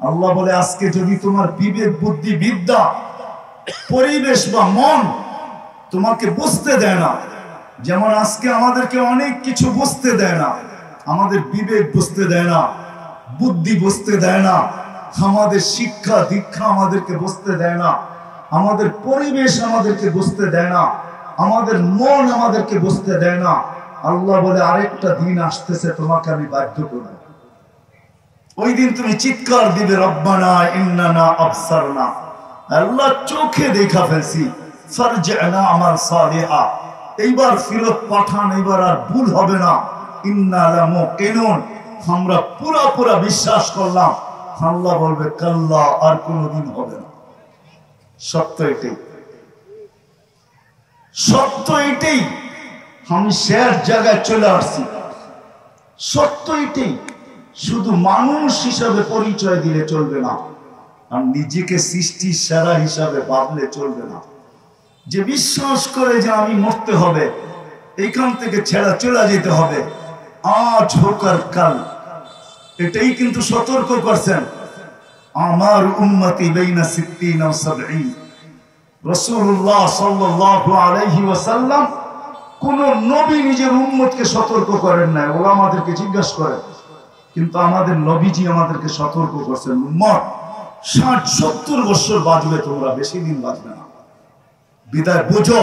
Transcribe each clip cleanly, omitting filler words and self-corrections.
আল্লাহ বলে আজকে যদি তোমার বিবেক বুদ্ধি বিদ্যা পরিবেশ বা মন তোমাকে বুঝতে দেয় না, যেমন আজকে আমাদেরকে অনেক কিছু বুঝতে দেয় না, আমাদের বিবেক বুঝতে দেয় না, বুদ্ধি বুঝতে দেয় না, আমাদের শিক্ষা দীক্ষা আমাদেরকে বুঝতে দেয় না, আমাদের পরিবেশ আমাদেরকে বুঝতে দেয় না, আমাদের মন আমাদেরকে বুঝতে দেয় না। আল্লাহ বলে আরেকটা দিন আসতেছে তোমাকে আমি বাধ্য করব। ওই দিন তুমি চিৎকার দিবে রব্বানা ইন্নানা আবসারনা, আল্লাহ চোখে দেখা ফেলছি, ফারজি'না আমাল সালিহা, এইবার ফিরত পাঠান, এইবার আর ভুল হবে না। ইন্না লামুকিনুন, আমরা পুরা বিশ্বাস করলাম। আল্লাহ বলবে কাল্লা, আর কোনদিন হবে না। সত্য এটাই, সত্য এটাই। আমি শেষ জায়গায় চলে আসছি। সত্য এটাই। শুধু মানুষ হিসাবে পরিচয় দিলে চলবে না, আর নিজেকে সৃষ্টির সেরা হিসাবে ভাবলে চলবে না। যে বিশ্বাস করে যে আমি মরতে হবে, এইখান থেকে ছেড়া চলে যেতে হবে, আজ হোক আর কাল, এটাই কিন্তু সতর্ক করছেন। আমার উম্মতি বাইনা সিত্তিন ওয়া সাবঈন। রাসূলুল্লাহ সাল্লাল্লাহু আলাইহি ওয়াসাল্লাম কোন নবী নিজের উম্মতকে সতর্ক করেন না, ওরা আমাদেরকে জিজ্ঞাসা করে, কিন্তু আমাদের নবীজি আমাদেরকে সতর্ক করছেন, উম্মত ৬০-৭০ বছর বাঁচবে তোমরা, বেশি দিন বাঁচবে না। বিদায় বুঝো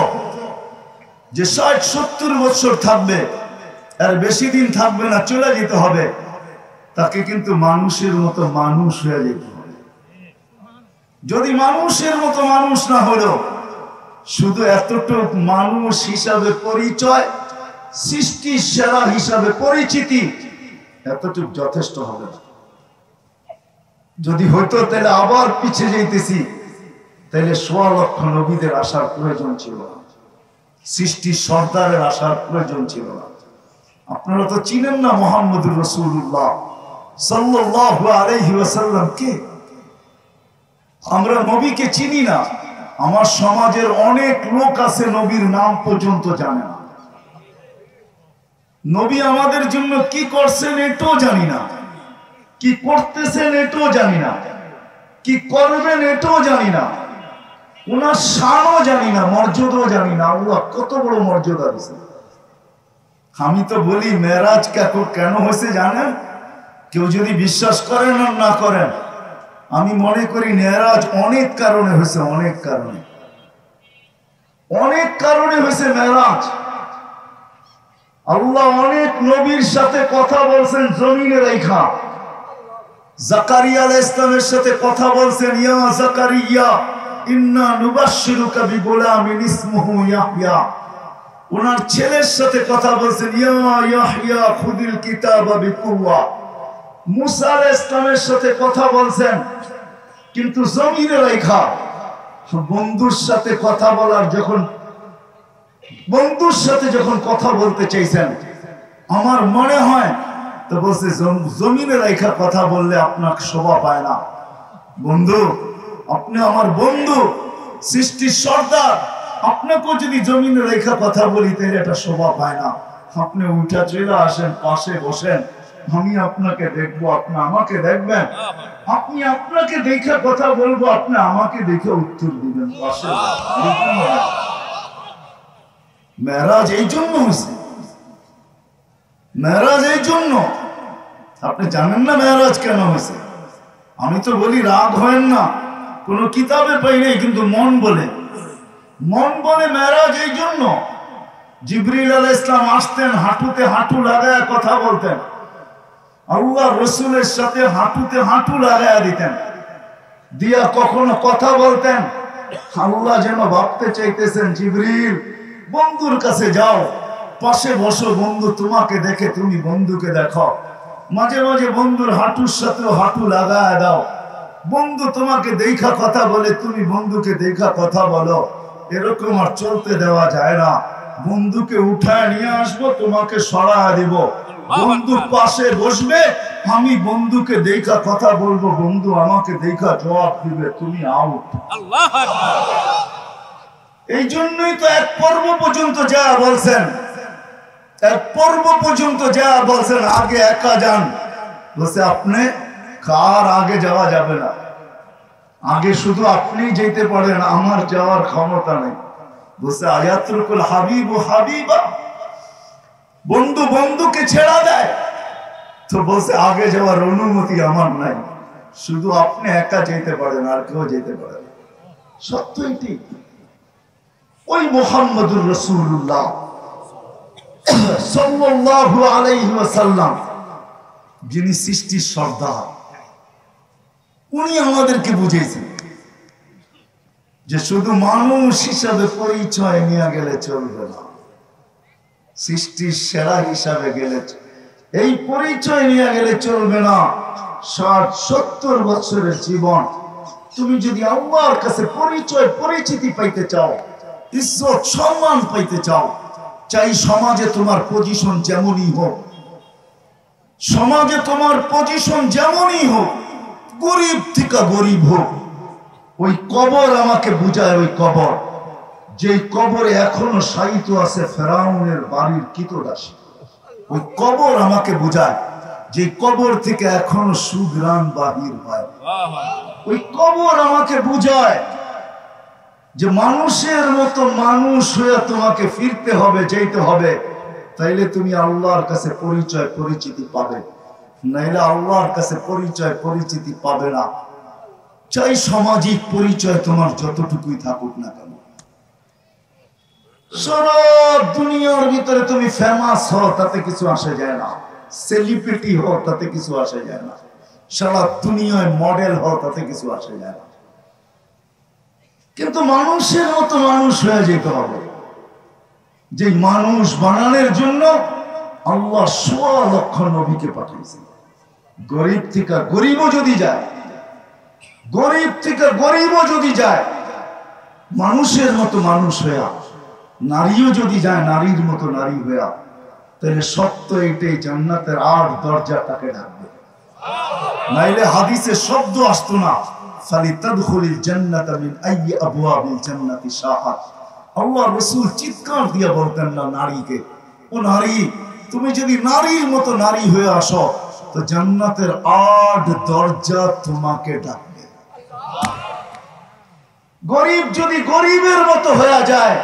যে ৬০-৭০ বছর থাকবে, আর বেশি দিন থাকবে না, চলে যেতে হবে। তাকে কিন্তু মানুষের মতো মানুষ হয়ে যেতে হবে। যদি মানুষের মতো মানুষ না হলো, শুধু এতটুক মানুষ হিসাবে পরিচয়, সৃষ্টির সেরা হিসাবে পরিচিতি, এতটুক যথেষ্ট হবে না। যদি হইতো তাহলে আবার পিছিয়ে যাইতেছি, তাহলে ১৬ লক্ষ নবীদের আসার প্রয়োজন ছিল না, সৃষ্টির সর্দারের আসার প্রয়োজন ছিল না। আপনারা তো চিনেন না মুহাম্মদুর রাসূলুল্লাহ সাল্লাল্লাহু আলাইহি ওয়াসাল্লাম কে? আমরা নবীকে চিনি না। আমার সমাজের অনেক লোক আছে নবীর নাম পর্যন্ত জানে না। নবী আমাদের জন্য কি করছেন এটাও জানি না, কি করতেছেন এটাও জানি না, কি করবেন এটাও জানি না, ওনার শানও জানি না, মর্যাদাও জানি না। আল্লাহ কত বড় মর্যাদা দিয়েছে। আমি তো বলি মেরাজ কেন হয়েছে জানেন? কেউ যদি বিশ্বাস করেন আর না করেন, আমি মনে করি মেরাজ অনেক কারণে হয়েছে, অনেক কারণে হয়েছে মেরাজ। আল্লাহ অনেক নবীর সাথে কথা বলছেন জমিনে রেখা। জাকারিয়া আলাইহিস সালামের সাথে কথা বলছেন, ইয়া জাকারিয়া ইন্না নুবাশশিরুকা বিগুলামিন ইসমুহু ইয়াহইয়া। ওনার ছেলের সাথে কথা বলছেন, ইয়া ইয়াহইয়া খুদিল কিতাবা বিকুওয়া। মুসা আলাইহিস সালামের সাথে কথা বলছেন, কিন্তু জমিনে রেখা। বন্ধুর সাথে কথা বলার বন্ধুর সাথে যখন কথা বলতে চাইছেন, আমার মনে হয় তো বলছে জমিনে রেখা কথা বললে আপনার শোভা পায় না। বন্ধু, আপনি আমার বন্ধু, সৃষ্টির সর্দার, আপনাকেও যদি জমিনে রেখা কথা বলি তাহলে এটা শোভা পায় না। আপনি উঠা চলে আসেন, পাশে বসেন, আমি আপনাকে দেখবো, আপনি আমাকে দেখবেন, আপনি আপনাকে দেখে কথা বলবো, আপনি আমাকে দেখে উত্তর দিবেন। পাশে মেরাজ এই জন্য হয়েছে, মেরাজ এই জন্য। আপনি জানেন না মেরাজ কেন হয়েছে? আমি তো বলি রাগ হয় না, কোন কিতাবে পাই নাই, কিন্তু মন বলে মেরাজ এই জন্য। জিবরিল আলাইহিস সালাম আসতেন, হাঁটুতে হাঁটু লাগায় কথা বলতেন, আল্লাহ রসুলের সাথে হাঁটুতে হাঁটু লাগায় দিতেন, দিয়া কখনো কথা বলতেন। আল্লাহ যেন ভাবতে চাইতেছেন, জিবরিল বন্ধুর কাছে যাও, পাশে বসো, বন্ধু তোমাকে দেখে তুমি বন্ধুকে দেখো। মাঝে মাঝে বন্ধুর হাঁটুর সাথেও হাঁটু লাগায় দাও, বন্ধু তোমাকে দেখা কথা বলে, তুমি বন্ধুকে দেখা কথা বলো। এরকম আর চলতে দেওয়া যায় না। বন্ধুকে উঠায় নিয়ে আসবো, তোমাকে সরায় দিব, বন্ধু পাশে বসবে, আমি বন্ধুকে দেখা কথা বলবো, বন্ধু আমাকে দেখা জবাব দিবে, তুমি আউট। আল্লাহু আকবার। এই জন্যই তো এক পর্ব পর্যন্ত যা বলছেন, আগে একা যান, বলছে আপনি কার আগে যাওয়া যাবে না, আগে শুধু আপনি যেতে পারেন, আমার যাওয়ার ক্ষমতা নেই। বসে আয়াতুল হাবিব ও হাবিবা, বন্ধু বন্ধুকে ছেড়া দেয়, তো বসে আগে যাওয়ার অনুমতি আমার নাই, শুধু আপনি একা যেতে পারেন, আর কেউ যেতে পারে না। সত্য এটি। ওই মুহাম্মদুর রাসূলুল্লাহ সাল্লাল্লাহু আলাইহি ওয়াসাল্লাম, যিনি সৃষ্টির সর্দার, উনি আমাদেরকে বুঝিয়েছেন যে শুধু মানুষ হিসাবে পরিচয় নিয়ে গেলে চলবে না, সৃষ্টির সেরা হিসাবে গেলে, এই পরিচয় নিয়ে গেলে চলবে না। 60-70 বছরের জীবন তুমি যদি আল্লাহর কাছে পরিচয় পরিচিতি পাইতে চাও, ইজ্জত সম্মান পাইতে চাও, চাই সমাজে তোমার পজিশন যেমনই হোক, সমাজে তোমার পজিশন যেমনই হোক, গরিব থেকে গরিব হোক, ওই কবর আমাকে বুঝায়, ওই কবর, যে কবরে এখনো শায়িত আছে ফেরাউনের বাড়ির কীটদাসী, ওই কবর আমাকে বুঝায়, যে কবর থেকে এখনো সুঘ্রাণ বাহির হয়। ওই কবর আমাকে বুঝায় যে মানুষের মতো মানুষ হয়ে তোমাকে ফিরতে হবে, যেতে হবে, তাইলে তুমি আল্লাহর কাছে পরিচয় পরিচিতি পাবে, নাইলে আল্লাহর কাছে পরিচয় পরিচিতি পাবে না। চাই সামাজিক পরিচয় তোমার যতটুকুই থাকুক না কেন, সারা দুনিয়ার ভিতরে তুমি ফেমাস হও, তাতে কিছু আসে যায় না, সেলিব্রিটি হও, তাতে কিছু আসে যায় না, সারা দুনিয়ায় মডেল হও, তাতে কিছু আসে যায় না, কিন্তু মানুষের মতো মানুষ হয়ে যেতে হবে। যে মানুষ বানানোর জন্য আল্লাহ 1.25 লক্ষ নবীকে পাঠিয়েছেন। গরিব থেকে গরিবও যদি যায়, গরিব থেকে গরিবও যদি যায়, মানুষের মতো মানুষ হইয়া, নারীও যদি যায় নারীর মতো নারী হইয়া, তাহলে সত্য এটাই, জান্নাতের 8 দরজা তাকে ডাকবে, নাইলে হাদিসে শব্দ আসতো না, ফালিতাদখুলিল জান্নাতা মিন আইয়ি আবওয়াবিল জান্নাতি শাআত। আল্লাহ রাসূল চিৎকার দিয়ে বলতেন না নারীকে, ও নারী, তুমি যদি নারীর মতো নারী হয়ে আসো, তো জান্নাতের 8 দরজা তোমাকে ডাকবে। গরিব যদি গরিবের মতো হয়ে যায়,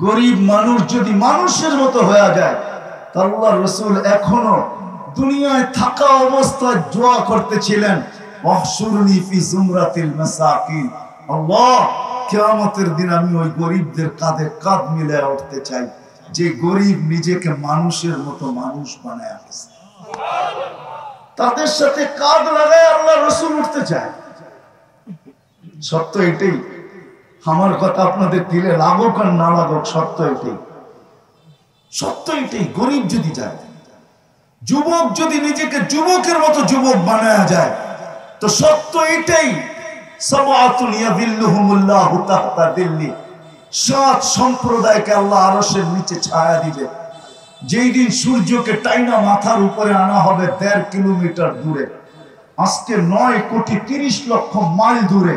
গরিব মানুষ যদি মানুষের মতো হয়ে যায়, তা আল্লাহ রাসূল এখনো দুনিয়ায় থাকা অবস্থায় দোয়া করতেছিলেন, ওয়াহশুরনি ফি জুমরাতিল মাসাকিন। আল্লাহ, কিয়ামতের দিন আমি ওই গরিবদের কাঁধে কাঁধ মিলিয়ে উঠতে চাই, যে গরিব নিজেকে মানুষের মতো মানুষ বানায় গেছে, তাদের সাথে কাঁধ লাগায় আল্লাহ রাসূল উঠতে চায়। সত্য এটাই। আমার কথা আপনাদের দিলে লাগুক আর না লাগুক, সত্য এটাই, সত্য এটাই। গরিব যদি যায়, যুবক যদি নিজেকে যুবকের মতো যুবক বানায়া যায়, তো সত্য এটাই, সাবআতুন ইয়াযিল্লুহুমুল্লাহু তাহতা দিল্লি, 7 সম্প্রদায়কে আল্লাহ আরশের নিচে ছায়া দিবে। যেই দিন সূর্যকে টাইনা মাথার উপরে আনা হবে 1.5 কিলোমিটার দূরে, আজকে 9,30,00,000 মাইল দূরে,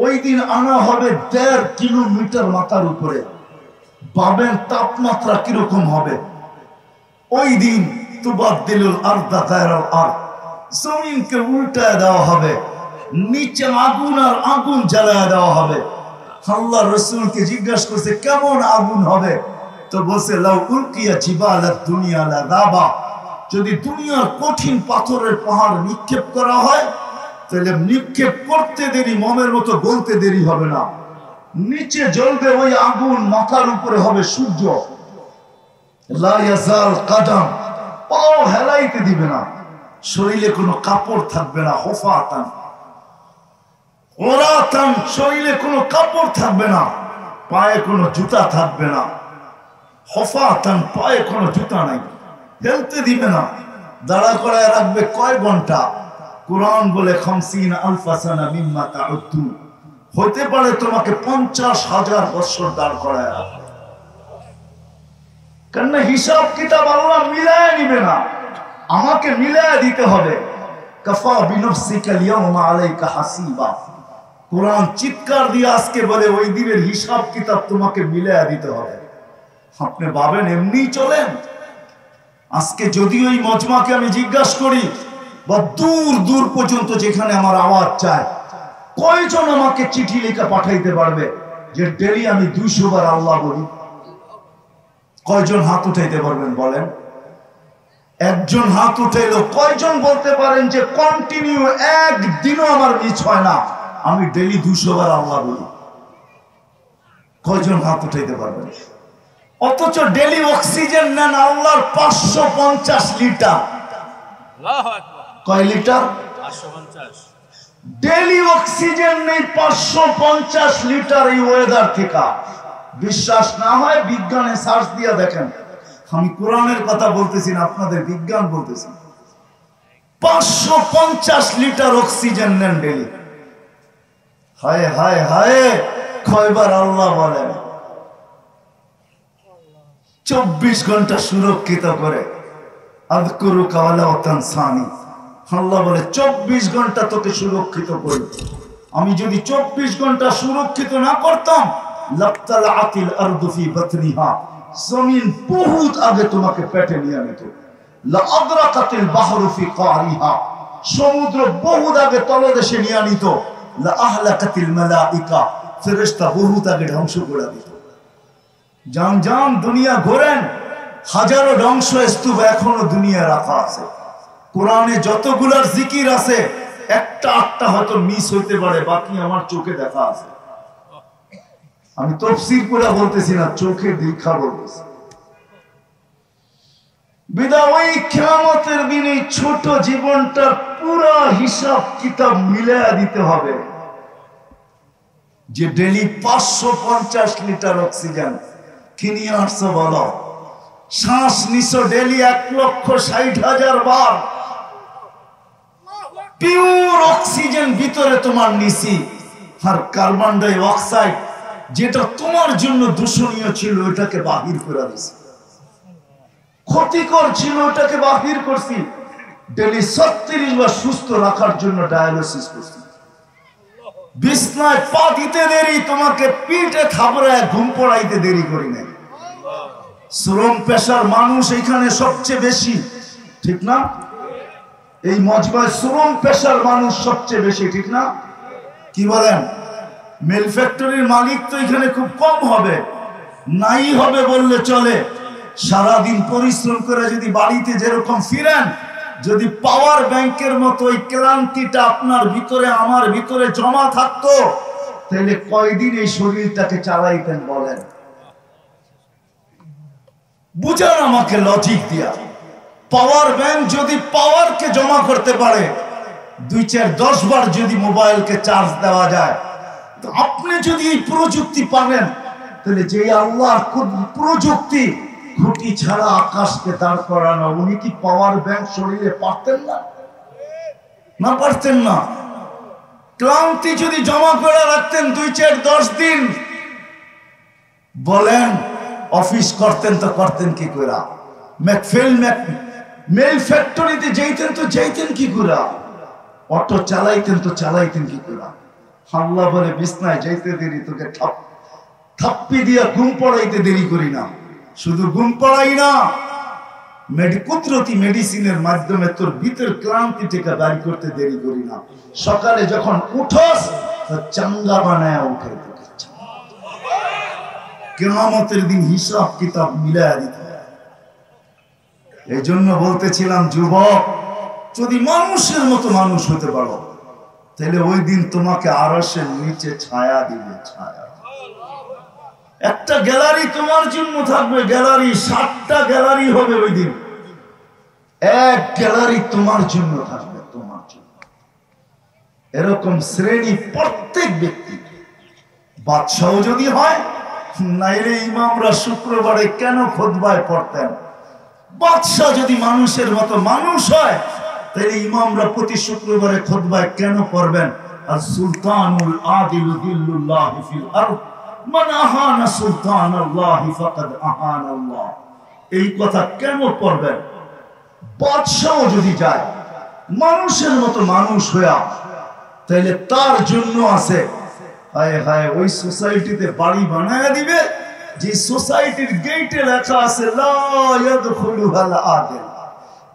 ওই দিন আনা হবে 1.5 কিলোমিটার মাথার উপরে। ভাবেন তাপমাত্রা কিরকম হবে ওই দিন। তুবাদদিলুল আরদা গায়রাল আরদ, জমিনকে উল্টায় দেওয়া হবে, নিচে আগুন আর আগুন জ্বালায় দেওয়া হবে। আল্লাহ রাসূলকে জিজ্ঞাসা করছে কেমন আগুন হবে, তো বলছে লাউ উলকিয়া জিবালাদ দুনিয়া লাযাবা, যদি দুনিয়ার কঠিন পাথরের পাহাড় নিক্ষেপ করা হয়, তাহলে নিক্ষেপ করতে দেরি, মোমের মতো গলতে দেরি হবে না। নিচে জ্বলবে ওই আগুন, মাথার উপরে হবে সূর্য, লা ইয়াজাল কাদাম, পাও হেলাইতে দিবে না, শরীরে কোনো কাপড় থাকবে না, হুফাতান ওরাতান, শরীরে কোনো কাপড় থাকবে না, পায়ে কোনো জুতা থাকবে না, হুফাতান, পায়ে কোনো জুতা নাই, হেলতে দিবে না, দাঁড়া করায় রাখবে কয় ঘন্টা? কুরআন বলে 50,000 সানা মিম্মা তাউদ্দু, হতে পারে তোমাকে 50,000 বছর দাঁড় করায় রাখবে। কেন হিসাব কিতাব আল্লাহ মিলায় নিবে না, আমাকে মিলায় দিতে হবে। কাফা বিনফসিকা ইয়াউমা আলাইকা হাসিবা, কুরআন চিৎকার দিয়ে আজকে বলে ওই দিনের হিসাব কিতাব তোমাকে মিলায় দিতে হবে। আপনি ভাবেন এমনি চলেন? আজকে যদি ওই মজমাকে আমি জিজ্ঞাসা করি বা দূর দূর পর্যন্ত যেখানে আমার আওয়াজ চায়, কয়জন আমাকে চিঠি লেখা পাঠাইতে পারবে যে ডেলি আমি 200 বার আল্লাহ বলি? কয়জন হাত উঠাইতে পারবেন বলেন? একজন হাত উঠাইলো। কয়জন বলতে পারেন যে কন্টিনিউ একদিনও আমার মিস হয় না, আমি ডেলি 200 বার আল্লাহ বলি? কয়জন হাত উঠাইতে পারবেন? অথচ ডেলি অক্সিজেন নেন আল্লাহর 550 লিটার। কয় লিটার? 550। ডেলি অক্সিজেন নেই 550 লিটার এই ওয়েদার থেকে। বিশ্বাস না হয় বিজ্ঞানে সার্চ দিয়ে দেখেন। আমি কোরআনের কথা বলতেছি না, আপনাদের বিজ্ঞান বলতেছি। 550 লিটার অক্সিজেন নেন ডেলি। হায় হায় হায়, কয়বার আল্লাহ বলেন? 24 ঘন্টা সুরক্ষিত করে। আযকুরুকা ওয়ালা তানসানি। আল্লাহ বলে 24 ঘন্টা তোকে সুরক্ষিত করি। আমি যদি 24 ঘন্টা সুরক্ষিত না করতাম, লাবতালাআতিল আরদু ফি বাতনিহা, জমিন বহুত আগে তোমাকে পেটে নিয়ে নিত। লা আদরাকাতিল বাহরু ফি কারিহা, সমুদ্র বহুত আগে তলদেশে নিয়ে নিত। লা আহলাকাতিল মালাইকা, ফেরেশতা বহুত আগে ধ্বংস করে দিত। জান জান দুনিয়া ঘোরেন, হাজারো ধ্বংস স্তূপ এখনো দুনিয়া রাখা আছে। কোরআনে যতগুলার জিকির আছে, একটা আটটা হয়তো মিস হইতে পারে, বাকি আমার চোখে দেখা আছে। আমি তাফসীর করে বলতেছি না, চোখে দেখা বলতেছি। বিদায় ওই কিয়ামতের দিনে ছোট জীবনটার পুরো হিসাব কিতাব মিলায়া দিতে হবে। যে ডেলি 550 লিটার অক্সিজেন কিনে আসছো বলো, শ্বাস নিছো ডেলি 1,60,000 বার, পিওর অক্সিজেন ভিতরে তোমার নিছি, আর কার্বন ডাই অক্সাইড যেটা তোমার জন্য দূষণীয় ছিল ওটাকে বাহির করে দিছি, ক্ষতিকর ছিল ওটাকে বাহির করছি। ডেলি 36 বার সুস্থ রাখার জন্য ডায়ালিসিস করছি। বিছনায় পা দিতে দেরি, তোমাকে পিঠে থাবড়ায় ঘুম পড়াইতে দেরি করি নাই। শ্রম পেশার মানুষ এখানে সবচেয়ে বেশি, ঠিক না? এই মজমায় শ্রম পেশার মানুষ সবচেয়ে বেশি, ঠিক না? কি বলেন? মিল ফ্যাক্টরির মালিক তো এখানে খুব কম হবে, নাই হবে বললে চলে। সারাদিন পরিশ্রম করে যদি বাড়িতে যেরকম ফিরেন, যদি পাওয়ার ব্যাংকের মতো ওই ক্লান্তিটা আপনার ভিতরে আমার ভিতরে জমা থাকতো, তাহলে কয়দিন এই শরীরটাকে চালাইতেন বলেন? বুঝান আমাকে লজিক দিয়া। পাওয়ার ব্যাংক যদি পাওয়ারকে জমা করতে পারে, 2-4-10 বার যদি মোবাইলকে চার্জ দেওয়া যায়, তো আপনি যদি এই প্রযুক্তি পাবেন, তাহলে যে আল্লাহর প্রযুক্তি খুঁটি ছাড়া আকাশকে দাঁড় করানো, উনি কি পাওয়ার ব্যাংক শরীরে পারতেন না? না পারতেন না? ক্লান্তি যদি জমা করে রাখতেন 2-4-10 দিন, বলেন অফিস করতেন তো করতেন কি করে? মেল ফ্যাক্টরিতে যেতেন তো যেতেন কি করে? অটো চালাইতেন তো চালাইতেন কি করে? আল্লাহ বলে বিছনায় যাইতে দেরি, তোকে থাপ্পি দিয়া ঘুম পড়াইতে দেরি করি না। শুধু ঘুম পড়াই না, কুদরতি মেডিসিনের মাধ্যমে তোর ভিতর ক্লান্তি থেকে বাড়ি করতে দেরি করি না। সকালে যখন উঠোস, চাঙ্গা বানায় উঠে তোকে। কিয়ামতের দিন হিসাব কিতাব মিলায়া দিতে হবে। এই জন্য বলতেছিলাম, যুবক, যদি মানুষের মতো মানুষ হতে পারো, তাহলে ওই দিন তোমাকে আরশের নিচে ছায়া দিবে, ছায়া। একটা গ্যালারি তোমার জন্য থাকবে, গ্যালারি 7টা গ্যালারি হবে ওই দিন। এক গ্যালারি তোমার জন্য থাকবে, তোমার জন্য। এরকম শ্রেণী প্রত্যেক ব্যক্তি। বাদশাহ যদি হয়, নাইলে ইমামরা শুক্রবারে কেন খুতবায় পড়তেন? বাদশাহ যদি মানুষের মতো মানুষ হয়, তাহলে ইমামরা প্রতি শুক্রবারে খুতবায় কেন পড়বেন? আর সুলতানুল আদিলু দিল্লুল্লাহি ফিল আরদ, মান আহানা সুলতানাল্লাহি ফাকাদ আহানাল্লাহ। এই কথা কেন পড়বেন? বাদশাহ যদি যায় মানুষের মতো মানুষ হইয়া, তাহলে তার জন্য আছে, হায় হায়, ওই সোসাইটিতে বাড়ি বানায়া দিবে যে সোসাইটির গেটে লেখা আছে লা ইয়াদখুলুহাল আদিল,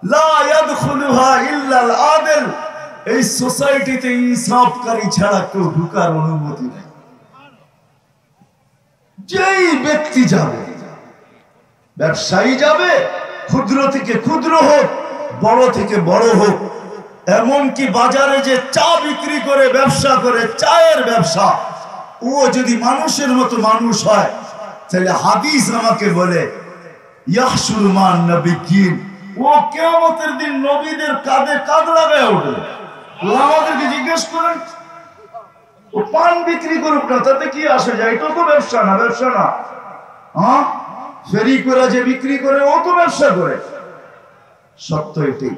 লা ইয়াদখুলুহা ইল্লাল আদিল, এই সোসাইটিতে ইনসাফকারী ছাড়া কেউ ঢোকার অনুমতি নেই। যেই ব্যক্তি যাবে, ব্যবসায়ী যাবে, ক্ষুদ্র থেকে ক্ষুদ্র হোক, বড় থেকে বড় হোক, এমনকি বাজারে যে চা বিক্রি করে ব্যবসা করে, চায়ের ব্যবসা, ও যদি মানুষের মতো মানুষ হয়, তাহলে হাদিস আমাকে বলে ইয়াহশুরু মান নবিয়্যিন, ও কিয়ামতের দিন নবীদের কাঁধে কাঁধ লাগায় উঠবে। ও আমাদেরকে জিজ্ঞেস করেন, ও পান বিক্রি করুক না, তাতে কি আসে যায়? এটা তো ব্যবসা না, ব্যবসা না। হ্যাঁ, ফেরি করে যে বিক্রি করে ও তো ব্যবসা করে। সত্য এটাই।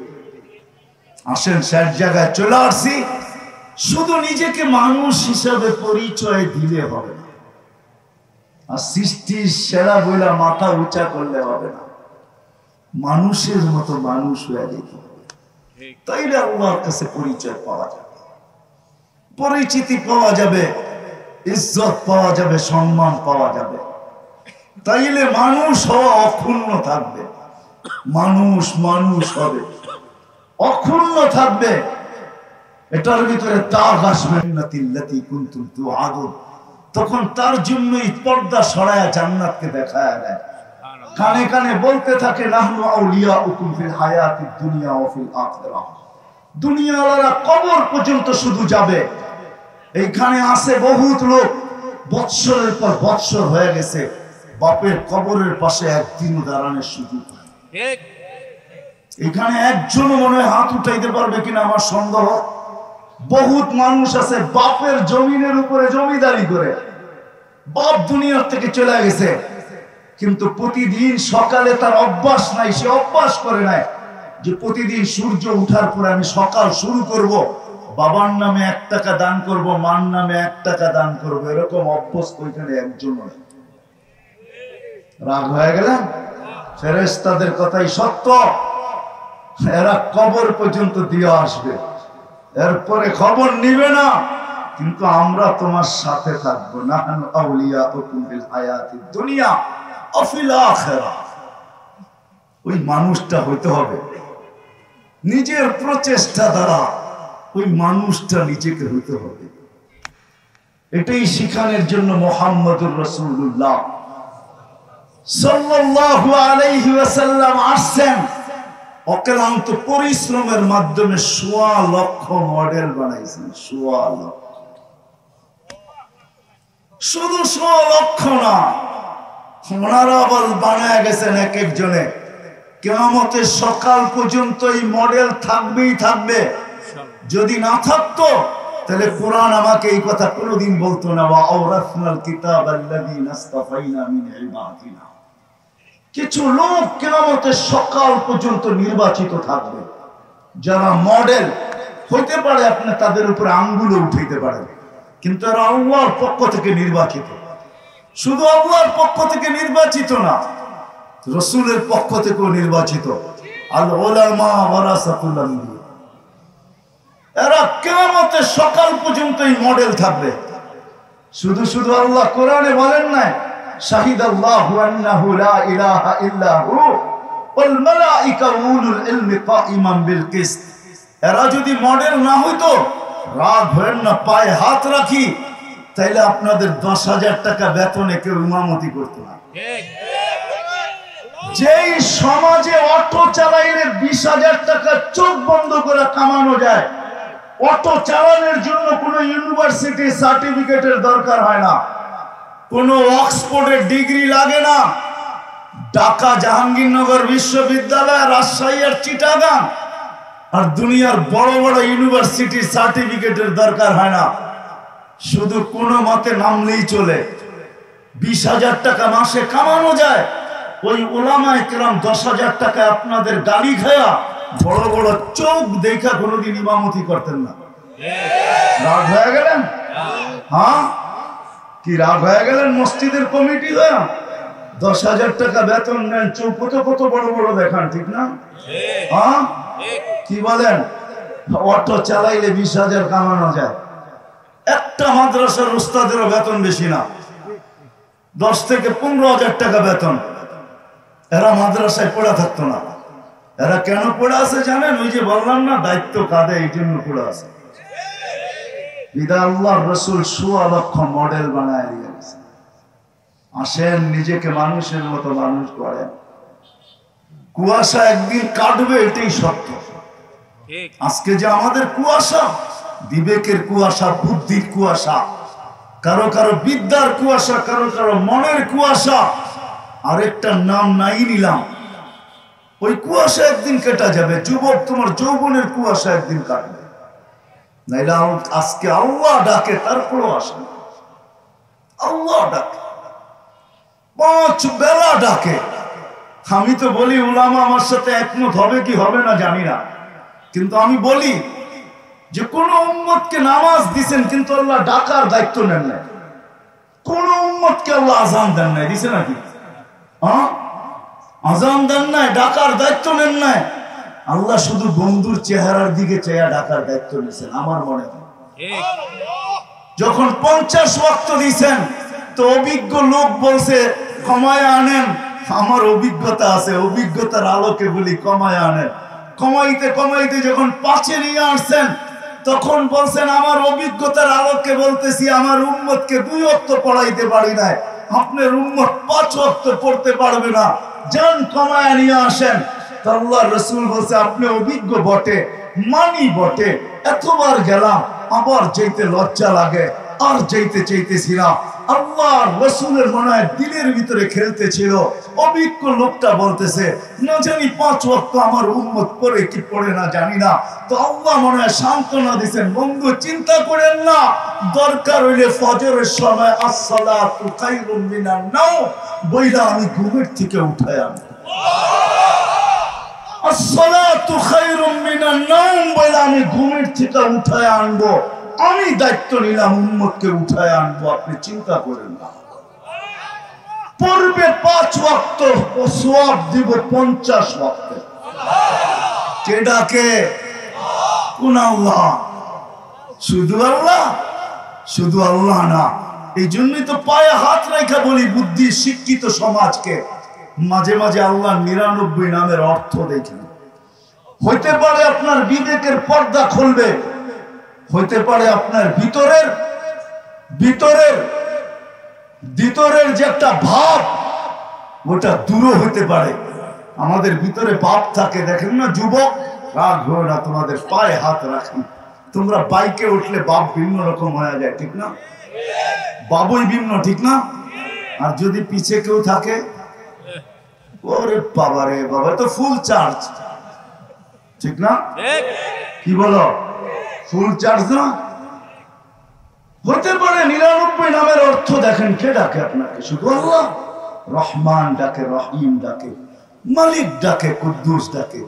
আসেন শেষ জায়গায় চলে আসছি, শুধু নিজেকে মানুষ হিসাবে পরিচয় দিলে হবে না, আর সৃষ্টির সেরা বইলা মাথা উঁচা করলে হবে না, মানুষের মতো মানুষ হয়ে যেতে হবে। তাইলে আল্লাহর কাছে পরিচয় পাওয়া যাবে, পরিচিতি পাওয়া যাবে, ইজ্জত পাওয়া যাবে, সম্মান পাওয়া যাবে। তাইলে মানুষ হওয়া অক্ষুণ্ণ থাকবে। মানুষ মানুষ হবে, অক্ষুণ্ণ থাকবে। এটার ভিতরে দাগ আসবে, তখন তার জন্যই পর্দা সরায়া জান্নাতকে দেখায়া দেয়। কানে কানে বলতে থাকে, নাহনু আউলিয়াউকুম ফিল হায়াতিদ দুনিয়া ওয়া ফিল আখিরাহ। দুনিয়াওয়ালারা কবর পর্যন্ত শুধু যাবে। এইখানে আছে বহুত লোক বৎসরের পর বৎসর হয়ে গেছে, বাপের কবরের পাশে একদিনও দাঁড়ানোর সুযোগ নেই। এখানে একজনও মনে হয় হাত উঠাইতে পারবে কিনা আমার সন্দেহ। বহুত মানুষ আছে বাপের জমিনের উপরে জমিদারি করে, বাপ দুনিয়ার থেকে চলে গেছে, কিন্তু প্রতিদিন সকালে তার অভ্যাস নাই, সে অভ্যাস করে নাই যে প্রতিদিন সূর্য উঠার পরে আমি সকাল শুরু করব, বাবার নামে 1 টাকা দান করব, মার নামে 1 টাকা দান করব। এরকম অভ্যস্ত ওইখানে একজনও নেই। রাগ হয়ে গেলেন? ফেরেশতাদের কথাই সত্য, এরা কবর পর্যন্ত দিয়ে আসবে, এরপরে খবর নিবে না, কিন্তু আমরা তোমার সাথে থাকবো। নাহনু আউলিয়াউকুম ফিল হায়াতিদ দুনিয়া ওয়া ফিল আখিরাহ। ওই মানুষটা হইতে হবে নিজের প্রচেষ্টা দ্বারা, ওই মানুষটা নিজেকে হইতে হবে। এটাই শিখানোর জন্য মুহাম্মদুর রাসূলুল্লাহ সাল্লাল্লাহু আলাইহি ওয়াসাল্লাম আসছেন। অক্লান্ত পরিশ্রমের মাধ্যমে 1.25 লক্ষ মডেল বানাইছেন। 1.25 লক্ষ, শুধু 1.25 লক্ষ না, ওনারা আবার বানায় গেছেন এক একজনে। কিয়ামতের সকাল পর্যন্ত এই মডেল থাকবেই থাকবে। যদি না থাকতো তাহলে কোরআন আমাকে এই কথা কোনোদিন বলতো না, ওয়া আওরাসনাল কিতাবাল্লাযীনা ইসতাফাইনা মিন ইবাদিনা। কিছু লোক কিয়ামতের সকাল পর্যন্ত নির্বাচিত থাকবে, যারা মডেল হইতে পারে, আপনি তাদের উপরে আঙ্গুলে উঠাইতে পারেন, কিন্তু এরা আল্লাহর পক্ষ থেকে নির্বাচিত। শুধু আল্লাহর পক্ষ থেকে নির্বাচিত না, রাসূলের পক্ষ থেকেও নির্বাচিত। আল উলামা ওয়ারাসাতুল আম্বিয়া। এরা কিয়ামতের সকাল পর্যন্ত এই মডেল থাকবে। শুধু শুধু আল্লাহ কোরআনে বলেন নাই, শাহিদাল্লাহু আন্নাহু লা ইলাহা ইল্লা হু ওয়াল মালায়েকা উলুল ইলমি কাইমান বিল কিসত। এরা যদি মডেল না হইতো, রাগ হয় না, পায়ে হাত রাখি, তাইলে আপনাদের 10,000 টাকা বেতনে কেউ ইমামতি করতো না। যেই সমাজে অটো চালাইলে 20,000 টাকা চোখ বন্ধ করে কামানো যায়, অটো চালানোর জন্য কোনো ইউনিভার্সিটি সার্টিফিকেটের দরকার হয় না, কোনো অক্সফোর্ডের ডিগ্রি লাগে না, ঢাকা জাহাঙ্গীরনগর বিশ্ববিদ্যালয়, রাজশাহী আর চিটাগাং আর দুনিয়ার বড় বড় ইউনিভার্সিটির সার্টিফিকেটের দরকার হয় না, শুধু কোনো মতে নামলেই চলে। 20,000 টাকা মাসে কামানো যায়। ওই উলামায়ে কেরাম 10,000 টাকা আপনাদের গালি খায়া বড় বড় চোখ দেখা কোনোদিন ইমামতি করতেন না। রাগ হয়ে গেলেন? হ্যাঁ, কি রাগ হয়ে গেলেন? মসজিদের কমিটি হয়ে 10,000 টাকা বেতন নেন, চোখ কত কত বড় বড় দেখান, ঠিক না? হ্যাঁ, কি বলেন? অটো চালাইলে 20,000 কামানো যায়। একটা মাদ্রাসার উস্তাদেরও বেতন বেশি না, 10 থেকে 15,000 টাকা বেতন। এরা মাদ্রাসায় পড়া থাকতো না, এরা কেন পড়ে আছে জানেন? ওই যে বললাম না, দায়িত্ব কাঁধে, এই জন্য পড়ে আছে। বিদায় আল্লাহর রাসূল ১৬ লক্ষ মডেল বানায় দিয়েছে। আসেন নিজেকে মানুষের মতো মানুষ করেন। কুয়াশা একদিন কাটবে, এটাই সত্য। আজকে যে আমাদের কুয়াশা, বিবেকের কুয়াশা, বুদ্ধির কুয়াশা, কারো কারো বিদ্যার কুয়াশা, কারো কারো মনের কুয়াশা, আরেকটা নাম নাই নিলাম, ওই কুয়াশা একদিন কেটে যাবে। যুবক, তোমার যৌবনের কুয়াশা একদিন কাটবে। নাইলে আজকে আল্লাহ ডাকে, তারপরও আসে না। আল্লাহ ডাকে, 5 বেলা ডাকে। আমি তো বলি, উলামা আমার সাথে একমত হবে কি হবে না জানি না, কিন্তু আমি বলি যে কোন উম্মতকে নামাজ দিছেন কিন্তু আল্লাহ ডাকার দায়িত্ব নেন নাই। কোন উম্মতকে আল্লাহ আজান দেন নাই, দিছে নাকি? আজান দেন নাই, ডাকার দায়িত্ব নেন নাই। আল্লাহ শুধু বন্ধুর চেহারার দিকে চেয়ে ডাকার দায়িত্ব নিয়েছেন আমার মনে হয়। যখন 50 ওয়াক্ত দিয়েছেন তো অভিজ্ঞ লোক বলছে কমায় আনেন। আমার অভিজ্ঞতা আছে, অভিজ্ঞতার আলোকে বলি কমায় আনেন। কমাইতে কমাইতে যখন 5-এ নিয়ে আসছেন তখন বলছেন আমার অভিজ্ঞতার আলোকে বলতেছি আমার উম্মতকে 2 ওয়াক্ত পড়াইতে পারি নাই, আপনার উম্মত 5 ওয়াক্ত পড়তে পারবে না, যান কমায় নিয়ে আসেন। তো আল্লাহর রাসূল বলছে আপনি অভিজ্ঞ বটে, মানি বটে, এতবার গেলাম আবার যেতে লজ্জা লাগে, আর যেতে চাইতেছিলাম। আল্লাহর রাসূলের মনে হয় দিলের ভিতরে খেলতেছিল। অভিজ্ঞ লোকটা বলতেছে না জানি 5 ওয়াক্ত আমার উম্মত পড়ে কি পড়ে না জানি না। তো আল্লাহ মনে হয় সান্ত্বনা দিয়েছেন, বন্ধু চিন্তা করেন না, দরকার হইলে ফজরের সময় আসসালাতু খায়রুম মিনান নাওম বইলা আমি ঘুমের থেকে উঠায় আনবো। আসসালাতু খায়রুম মিনান নাওম বইলা আমি ঘুমের থেকে উঠায় আনবো। আমি দায়িত্ব নিলাম উম্মতকে উঠায় আনবো, আপনি চিন্তা করেন না। পূর্বে 5 ওয়াক্ত ও সওয়াব দিব 50 ওয়াক্ত। কে ডাকে? কোন আল্লাহ? শুধু আল্লাহ? শুধু আল্লাহ না। এই জন্যই তো পায়ে হাত রেখে বলি বুদ্ধি শিক্ষিত সমাজকে মাঝে মাঝে আল্লাহ 99 নামের অর্থ দেখেন। হইতে পারে আপনার বিবেকের পর্দা খুলবে, হইতে পারে আপনার ভিতরের যে একটা ভাব ওটা দূর হইতে পারে। আমাদের ভিতরে ভাব থাকে, দেখেন না যুবক, রাগ হয় না, তোমাদের পায়ে হাত রাখি, তোমরা বাইকে উঠলে বাপ ভিন্ন রকম হয়ে যায়, ঠিক না? বাবুই ভিন্ন, ঠিক না? আর যদি পিছে কেউ থাকে, ওরে বাবা রে বাবা, তো ফুল চার্জ, ঠিক না? কি বলো, ফুল চার্জ না? হতে পারে 99 নামের অর্থ দেখেন। কে ডাকে আপনাকে? শুধু আল্লাহ। রহমান ডাকে, রহিম ডাকে, মালিক ডাকে, কুদ্দুস ডাকে,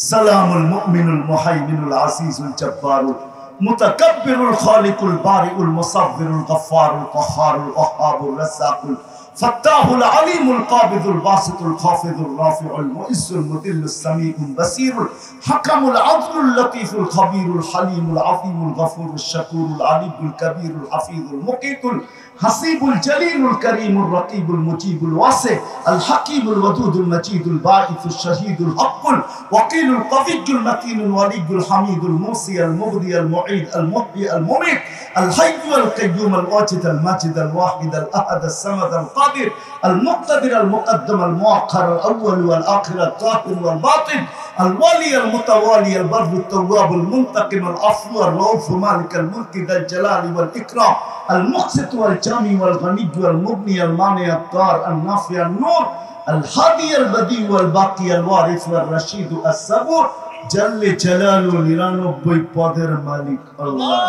সালামুল মুমিনুল মুহাইমিনুল আসিসুল জব্বারুল মুতাকাব্বিরুল খালিকুল বারিউল মুসাব্বিরুল গফফারুল কহ্হারুল ওয়াহ্হাবুর রাজ্জাকুল ফাত্তাহুল আলিমুল কাবিদুল বাসিতুল খাফিদুর রাফিউল মুইসুল মুদিল্লুস সামিউল বাসিরুল হাকামুল আদলুল লতীফুল খবীরুল হালিমুল আযীমুল গফুরুশ শাকুরুল আলিমুল কবীরুল হাফিজুল মুকিতুল হাসিবুল জলিলুল করিমুর রকিবুল মুজিবুল ওয়াসি আল হাকিমুল ওয়াদুদুল মজিদুল বাঈসুশ শাহীদুল হকুল ওয়াকিলুল কবিয়্যুল মতিনুল ওয়ালিয়ুল হামিদুল মুসি আল মুগদি আল মুঈদ আল মুহয়ি আল মুমীত আল হাইয়্যু আল কাইয়্যুম আল ওয়াজিদ আল মাজিদ আল ওয়াহিদ আল আহাদ আল সামাদ আল القادر المقتدر المقدم المؤخر الأول والآخر الظاهر والباطن الولي المتوالي البر التواب المنتقم العفو الرؤوف مالك الملك ذا الجلال والإكرام المقسط والجامع والغني والمغني المانع الضار النافع النور الهادي البديع والباقي الوارث والرشيد الصبور جل جلاله 99 পদের মালিক আল্লাহ।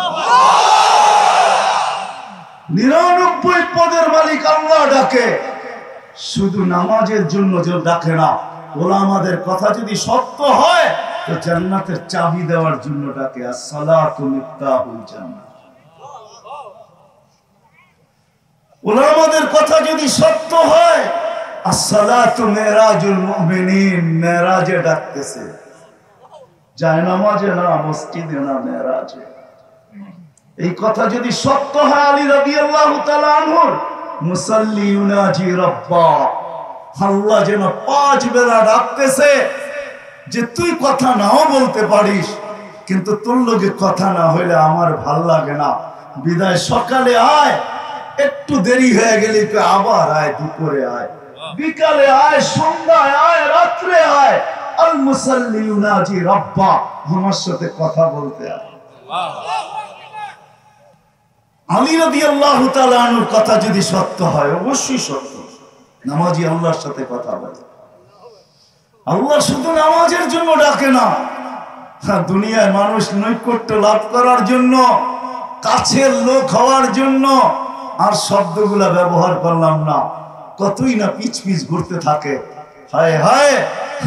99 পদের মালিক আল্লাহ ডাকে, শুধু নামাজের জন্য যে ডাকে না। ওলামাদের কথা যদি সত্য হয় তো জান্নাতের চাবি দেওয়ার জন্য ডাকে। আসসালাতু মিফতাহুল জান্নাহ। ওলামাদের কথা যদি সত্য হয়, আসসালাতু মিরাজুল মুমিনিন, মেরাজে ডাকতেছে, যায় নামাজে না, মসজিদে না, মেরাজে। এই কথা যদি সত্য হয়, আলী রাদিয়াল্লাহু তাআলা আনহুর মুসাল্লি ইউনাজি রাব্বা, আল্লাহ যেন 5 বেলা ডাকতেছে। যে তুই কথা নাও বলতে পারিস, কিন্তু তোর লোকে কথা না হইলে আমার ভাল লাগে না, বিদায় সকালে আয়, একটু দেরি হয়ে গেলে আবার আয়, দুপুরে আয়, বিকালে আয়, সন্ধ্যায় আয়, রাত্রে আয়, আল মুসাল্লি ইউনাজি রাব্বা, আমার সাথে কথা বলতে আয়। আলী রাদিয়াল্লাহু তাআলা আনহুর কথা যদি সত্য হয়, অবশ্যই সত্য, নামাজি আল্লাহর সাথে কথা বলে। আল্লাহ শুধু নামাজের জন্য ডাকে না, দুনিয়ায় মানুষ নৈকট্য লাভ করার জন্য, কাছের লোক হওয়ার জন্য। আর শব্দগুলা ব্যবহার করলাম না, কতই না পিছ পিছ ঘুরতে থাকে। হায় হায়,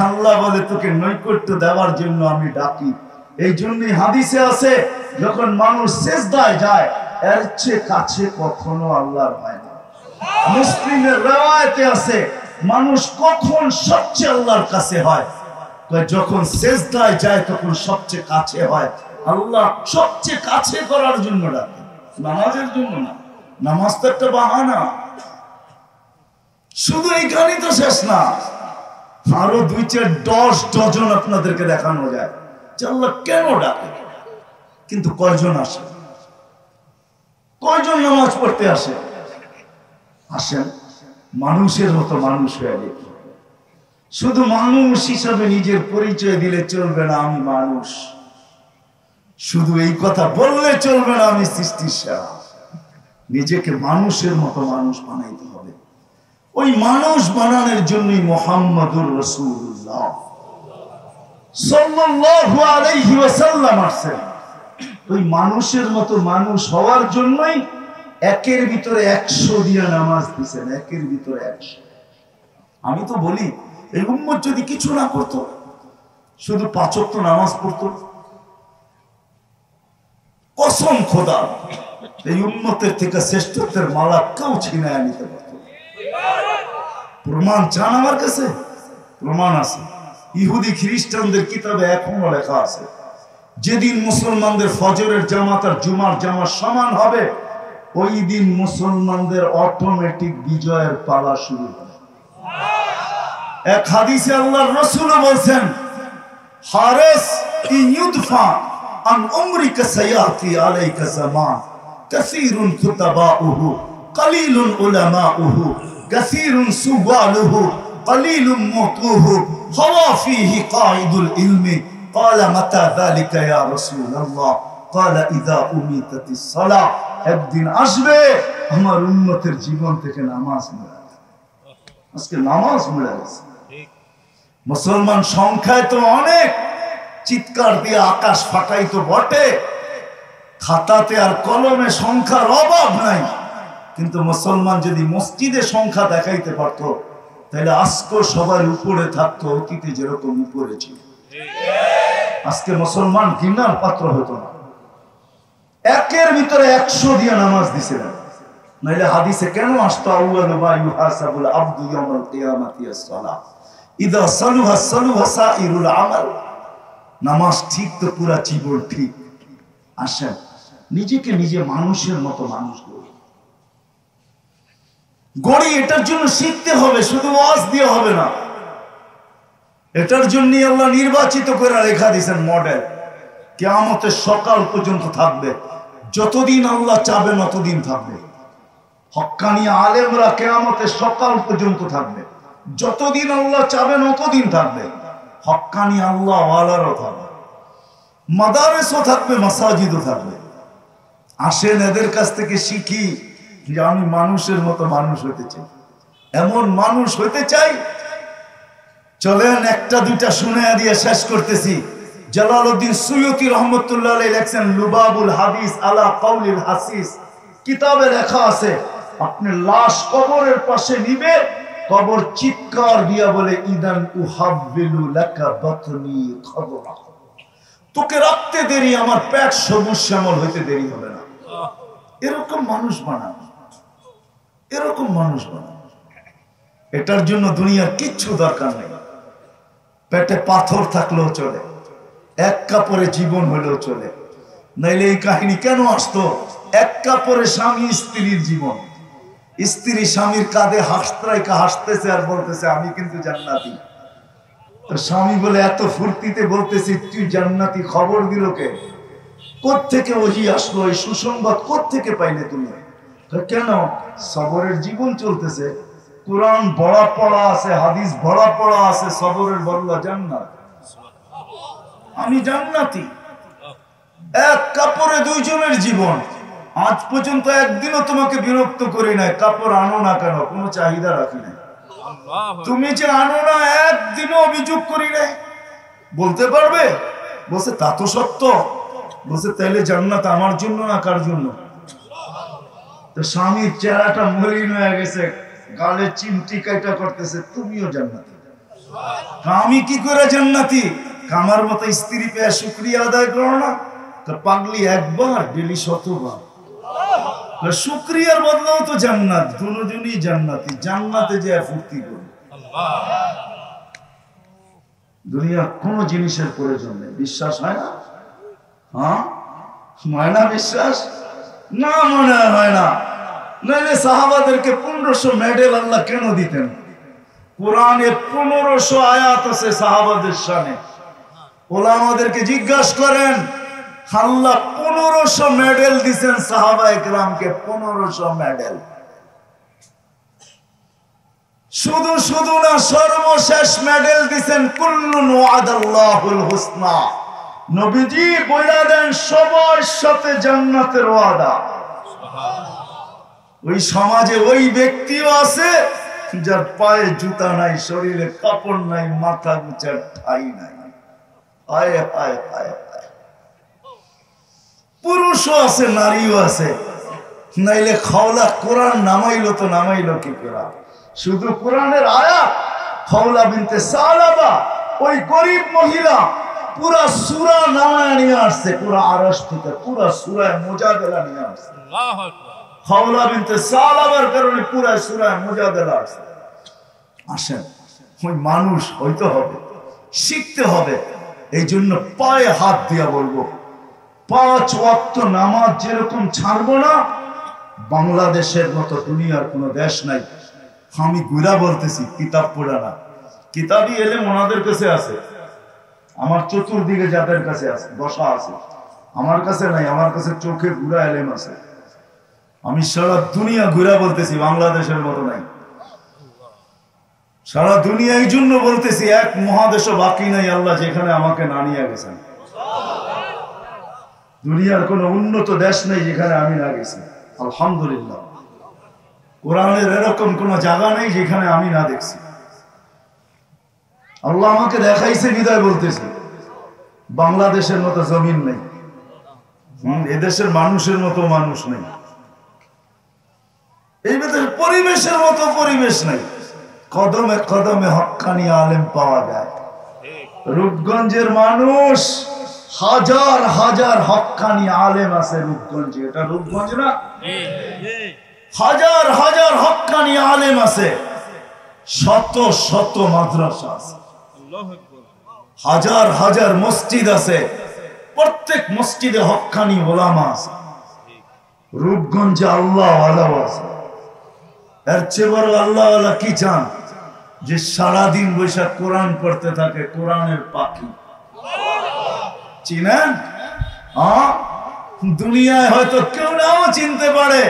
আল্লাহ বলে তোকে নৈকট্য দেওয়ার জন্য আমি ডাকি। এই জন্যই হাদিসে আছে, যখন মানুষ সিজদায় যায়, এর চেয়ে কাছে কখনো আল্লাহর হয় না। মুসলিমের রওয়ায়েতে আছে, মানুষ কখন সবচেয়ে আল্লাহর কাছে হয়, যখন সিজদায় যায় তখন সবচেয়ে কাছে হয়। আল্লাহ সবচেয়ে কাছে করার জন্য ডাকে, নামাজের জন্য না। নামাজ তো একটা বাহানা। শুধু এইখানেই তো শেষ না, আরো 2-4 ডজন আপনাদেরকে দেখানো যায় যে আল্লাহ কেন ডাকে। কিন্তু কয়জন আসে, কয়জন নামাজ পড়তে আসে? আসেন মানুষের মতো মানুষ হয়ে যেতে। শুধু মানুষ হিসাবে নিজের পরিচয় দিলে চলবে না, আমি মানুষ। শুধু এই কথা বললে চলবে না, আমি সৃষ্টির সেরা। নিজেকে মানুষের মতো মানুষ বানাইতে হবে। ওই মানুষ বানানোর জন্যই মুহাম্মদুর রাসূলুল্লাহ সাল্লাল্লাহু আলাইহি ওয়াসাল্লাম আসছেন। ওই মানুষের মতো মানুষ হওয়ার জন্যই একের ভিতরে 100 দিয়া নামাজ দিয়েছেন, একের ভিতরে 100। আমি তো বলি, এই উম্মত যদি কিছু না করতো, শুধু 5 ওয়াক্ত নামাজ পড়তো, কসম খোদা, এই উম্মতের থেকে শ্রেষ্ঠত্বের মালা কেউ ছিনায় নিতে পারত। প্রমাণ চান আমার কাছে? প্রমাণ আছে। ইহুদি খ্রিস্টানদের কিতাবে এখনো লেখা আছে, যেদিন মুসলমানদের ফজরের জামাত আর জুমার জামাত সমান হবে, ওই দিন মুসলমানদের অটোমেটিক বিজয়ের পালা শুরু হবে। এক হাদিসে আল্লাহর রাসূল বলেন, হারিস ইউদফা আন উমরিকা সায়াতি আলাইকা জামান কাসীরুন খুতাবাউহু কলিলুন উলামাউহু কাসীরুন সুওয়ালুহু কলিলুন মুতুহু হাওয়া ফীহি কাঈদুল ইলমি قال متى ذلك يا رسول الله قال اذا اميتت الصلاه। একদিন আসবে আমার উম্মতের জীবন থেকে নামাজ মুছে যাবে। আজকে নামাজ মুছে গেছে। মুসলমান সংখ্যায় তো অনেক, চিৎকার দিয়ে আকাশ ফাটাই তো বটে, খাতাতে আর কলমে সংখ্যার অভাব নাই। কিন্তু মুসলমান যদি মসজিদে সংখ্যা দেখাইতে পারত, তাহলে আজকে সবার উপরে থাকতো, অতীতে যেরকম উপরে ছিল। আজকে মুসলমান ঘৃণার পাত্র হতো না। একের ভিতরে 100 দিয়ে নামাজ দিছিলেন, নাইলে হাদিসে কেন আসতো, আউয়ালু মা ইউহাসাবুল আবদু ইয়াউমাল কিয়ামাতি আস-সালাহ ইযা সালুহা সালুহা সাইরুল আমাল। নামাজ ঠিক তো পুরা জীবন ঠিক। আসেন নিজেকে নিজে মানুষের মতো মানুষ গড়ি। এটার জন্য শিখতে হবে, শুধু ওয়াজ দিয়ে হবে না। এটার জন্য আল্লাহ নির্বাচিত করে রেখা দিয়েছেন মডেল, কিয়ামতের সকাল পর্যন্ত থাকবে। যতদিন আল্লাহ চাবেন ততদিন থাকবে। হক্কানি আলেমরা কিয়ামতের সকাল পর্যন্ত থাকবে, যতদিন আল্লাহ চাবেন ততদিন থাকবে। হক্কানি আল্লাহ ওয়ালারও থাকবে, মাদারেসও থাকবে, মাসাজিদও থাকবে। আসেন এদের কাছ থেকে শিখি যে আমি মানুষের মতো মানুষ হতে চাই, এমন মানুষ হতে চাই। চলেন একটা দুইটা শুনে দিয়ে শেষ করতেছি। জালালউদ্দিন সুয়ুতী রহমতুল্লাহ আলাইহি লেখেন লুবাবুল হাদিস আলা কাউলিল হাসিস, কিতাবে লেখা আছে, আপনি লাশ কবরের পাশে নিবে, কবর চিৎকার দিয়া বলে ইদান উহাব্বিলু লাকা বাতনি খবরা, তোকে রাখতে দেরি, আমার পেট সবুজ শ্যামল হইতে দেরি হবে না। এরকম মানুষ বানানো, এরকম মানুষ বানানো। এটার জন্য দুনিয়ার কিচ্ছু দরকার নেই। পেটে পাথর থাকলেও চলে, এক কাপড়ে জীবন হলেও চলে। নাইলে এই কাহিনী কেন আসতো? এক কাপড়ে স্বামী স্ত্রীর জীবন, স্ত্রী স্বামীর কাঁধে হাসতেছে আর বলতেছে আমি কিন্তু জান্নাতি। তো স্বামী বলে এত ফুর্তিতে বলতেছি তুই জান্নাতি, খবর দিল কে? কোত্থেকে ওহি আসলো, এই সুসংবাদ কোত্থেকে পাইলে তুমি? কেন? সবরের জীবন চলতেছে, কোরআন বড়া পড়া আছে, হাদিস বড়া পড়া আছে, সবরের বদলা জান্নাত। আমি জান্নাতি। এক কাপড়ে দুইজনের জীবন। আজ পর্যন্ত একদিনও তোমাকে বিরক্ত করি নাই, কাপড় আনো না কেন, কোনো চাহিদা রাখি নাই। তুমি যে আনো না একদিনও অভিযোগ করি নাই। বলতে পারবে? বলছে তা তো সত্য। বলছে তাহলে জান্নাত আমার জন্য না কার জন্য? তো স্বামীর চেহারাটা মলিন হয়ে গেছে, গালে চিমটি কাটা করতেছে, তুমিও জান্নাতি। আমি কি করে জান্নাতি? আমার মতো স্ত্রী পেয়ে শুকরিয়া আদায় করো না? তো পাগলি একবার, ডেলি 100 বার। শুকরিয়ার বদলেও তো জান্নাত, দুজনই জান্নাতি। জান্নাতে যে ফুর্তি করি। দুনিয়ার কোন জিনিসের প্রয়োজন নেই। বিশ্বাস হয় না? হ্যাঁ, হয় না বিশ্বাস? না, মনে হয় না। নাইলে সাহাবাদেরকে 1500 মেডেল আল্লাহ কেন দিতেন? কোরআনে 1500 আয়াত আছে সাহাবাদের শানে। ওলামাদেরকে জিজ্ঞাসা করেন, আল্লাহ 1500 মেডেল দিচ্ছেন সাহাবায়ে কেরামকে, 1500 মেডেল। শুধু শুধু না, সর্বশেষ মেডেল দিচ্ছেন কুল্লুন ওয়াদাল্লাহুল হুসনা। নবীজি বইলা দেন সবার সাথে জান্নাতের ওয়াদা। ওই সমাজে ওই ব্যক্তিও আছে যার পায়ে জুতা নাই, শরীরে কাপড় নাই, মাথা গুচার ঠাই নাই। হায় হায় হায় হায়। পুরুষও আছে, নারীও আছে। নাইলে খাওলা কোরআন নামাইলো তো নামাইলো কি করে? শুধু কোরআনের আয়াত। খাওলা বিনতে সালাবা, ওই গরিব মহিলা পুরা সূরা নামায় নিয়ে আসছে, পুরা আরশ থেকে পুরা সূরা মুজাদালা নিয়ে আসছে। আল্লাহু আকবার। খাওলা বিনতে সালাবার কারণে পুরা সূরা মুজাদালা আসছে। আসেন, ওই মানুষ হইতে হবে, শিখতে হবে। এই জন্য পায়ে হাত দিয়া বলবো, 5 ওয়াক্ত নামাজ যেরকম ছাড়বো না, বাংলাদেশের মতো দুনিয়ার কোনো দেশ নাই। আমি গুড়া বলতেছি, কিতাব পড়া না। কিতাবই এলেম ওনাদের কাছে আছে, আমার চতুর্দিকে যাদের কাছে আছে বসা আছে, আমার কাছে নাই। আমার কাছে চোখে ঘুরা এলেম আছে। আমি সারা দুনিয়া ঘুরা বলতেছি, বাংলাদেশের মতো নাই। সারা দুনিয়া এই জন্য বলতেছি, এক মহাদেশও বাকি নাই আল্লাহ যেখানে আমাকে না নিয়ে গেছেন। দুনিয়ার কোন উন্নত দেশ নেই যেখানে আমি না গেছি। আলহামদুলিল্লাহ, কোরআনের এরকম কোন জায়গা নেই যেখানে আমি না দেখছি। আল্লাহ আমাকে দেখাইছে বিদায় বলতেছি, বাংলাদেশের মতো জমিন নেই, এদেশের মানুষের মতো মানুষ নেই, এই দেশের পরিবেশের মতো পরিবেশ নেই। কদমে কদমে হক্কানি আলেম পাওয়া যায়। রূপগঞ্জের মানুষ, হাজার হাজার হক্কানি আলেম আছে রূপগঞ্জে। এটা রূপগঞ্জ না? হাজার হাজার হক্কানি আলেম আছে, শত শত মাদ্রাসা আছে, হাজার হাজার মসজিদ আছে, প্রত্যেক মসজিদে হক্কানি ওলামা আছে। রূপগঞ্জে আল্লাহ ওয়ালাও আছে। এর চেয়ে বড় আল্লাহ ওয়ালা কি চান? যে সারাদিন বৈশা কোরআন পড়তে থাকে, কোরআনের পাখি। চিনেন? দুনিয়ায় হয়তো কেউ নাও চিনতে পারে।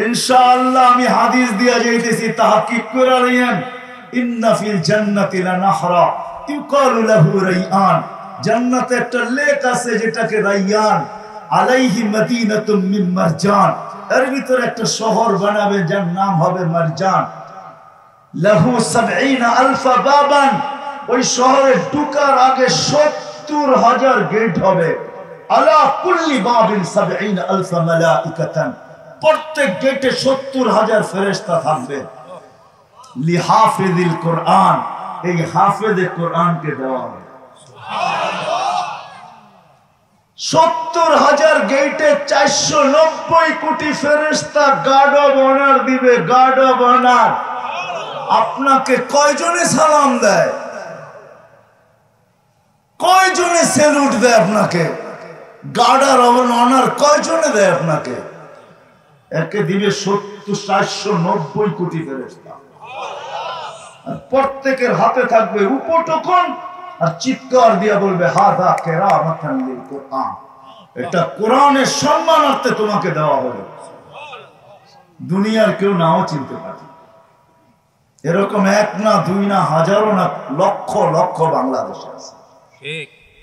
ইনশাআল্লাহ আমি হাদিস দিয়া যাইতেছি, তাহকিক করে নিয়েন। ইন্না ফিল জান্নাতি লানাহরা ইউকালু লাহু রাইয়ান। জান্নাতে একটা লেক আছে যেটাকে রাইয়ান, আলাইহি মাদিনাতুম মিন মারজান। এর ভিতরে একটা শহর বানাবে যার নাম হবে মারজান। লাহু ৭০,০০০ বাবান। ওই শহরে ঢোকার আগে ৭০,০০০ গেট হবে। আলা কুল্লি বাবিন ৭০,০০০ মালাইকাতান। প্রত্যেক গেটে ৭০,০০০ ফেরেশতা থাকবে। লিহাফিজিল কোরআন, এই হাফেজে কোরআনকে দেওয়া হবে। ৭০,০০০ গেটে ৪৯০ কোটি ফেরেশতা গার্ড অব অনার দিবে। Guard of honour. আপনাকে কয়জনে সালাম দেয়? কয়জনে সেলুট দেয় আপনাকে? গার্ড অব অনার কয়জনে দেয় আপনাকে? একে দিবে ৪৯০ কোটি ফেরেশতা। আর প্রত্যেকের হাতে থাকবে উপটোকন, আর চিৎকার দিয়ে বলবে হাযা কিরামাতান লিল কোরআন, এটা কোরআনের সম্মানার্থে তোমাকে দেওয়া হলো। দুনিয়ার কেউ নাও চিনতে পারে। এরকম এক না, দুই না, হাজারো না, লক্ষ লক্ষ বাংলাদেশে আছে।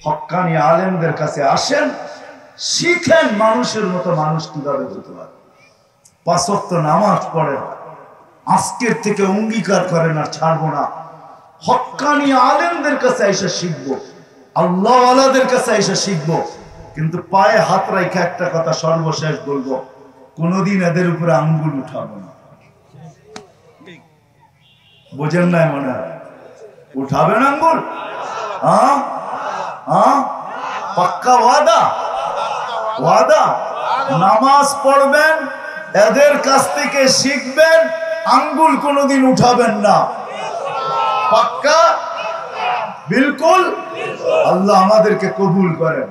হক্কানি আলেমদের কাছে আসেন, শিখেন মানুষের মতো মানুষ কিভাবে হতে পারে। 5 ওয়াক্ত নামাজ পড়েন, আজকের থেকে অঙ্গীকার করেন আর ছাড়বো না। হক্কানি আলেমদের কাছে এসে শিখবো, আল্লাহ ওয়ালাদের কাছে এসে শিখবো। কিন্তু পায়ে হাত রাখা একটা কথা সর্বশেষ বলবো, কোনদিন এদের উপরে আঙ্গুল উঠাবো না। বোঝেন নাই মনে হয়? উঠাবেন আঙ্গুল? পাক্কা ওয়াদা? ওয়াদা? নামাজ পড়বেন, এদের কাছ থেকে শিখবেন, আঙ্গুল কোনদিন উঠাবেন না। পাক্কা? বিলকুল? আল্লাহ আমাদেরকে কবুল করেন।